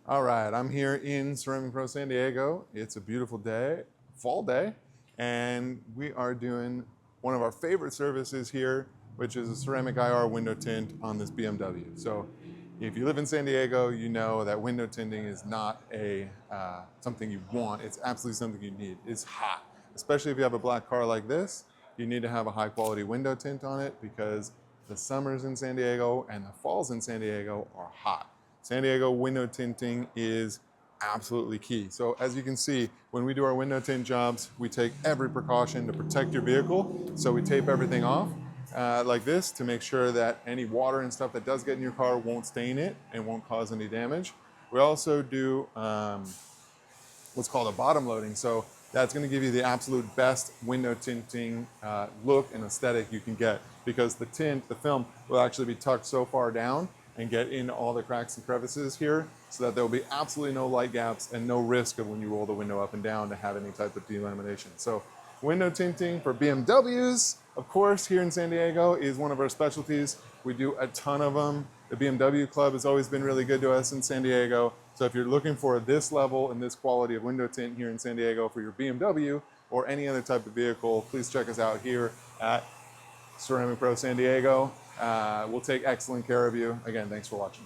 All right, I'm here in Ceramic Pro San Diego. It's a beautiful day, fall day, and we are doing one of our favorite services here, which is a Ceramic IR window tint on this BMW. So if you live in San Diego, you know that window tinting is not something you want, it's absolutely something you need. It's hot, especially if you have a black car like this. You need to have a high quality window tint on it because the summers in San Diego and the falls in San Diego are hot. San Diego window tinting is absolutely key. So as you can see, when we do our window tint jobs, we take every precaution to protect your vehicle. So we tape everything off like this to make sure that any water and stuff that does get in your car won't stain it and won't cause any damage. We also do what's called a bottom loading. So that's going to give you the absolute best window tinting look and aesthetic you can get, because the tint, the film, will actually be tucked so far down and get in all the cracks and crevices here so that there will be absolutely no light gaps and no risk of when you roll the window up and down to have any type of delamination. So window tinting for BMWs, of course, here in San Diego is one of our specialties. We do a ton of them. The BMW Club has always been really good to us in San Diego. So if you're looking for this level and this quality of window tint here in San Diego for your BMW or any other type of vehicle, please check us out here at Ceramic Pro San Diego. We'll take excellent care of you. Again, thanks for watching.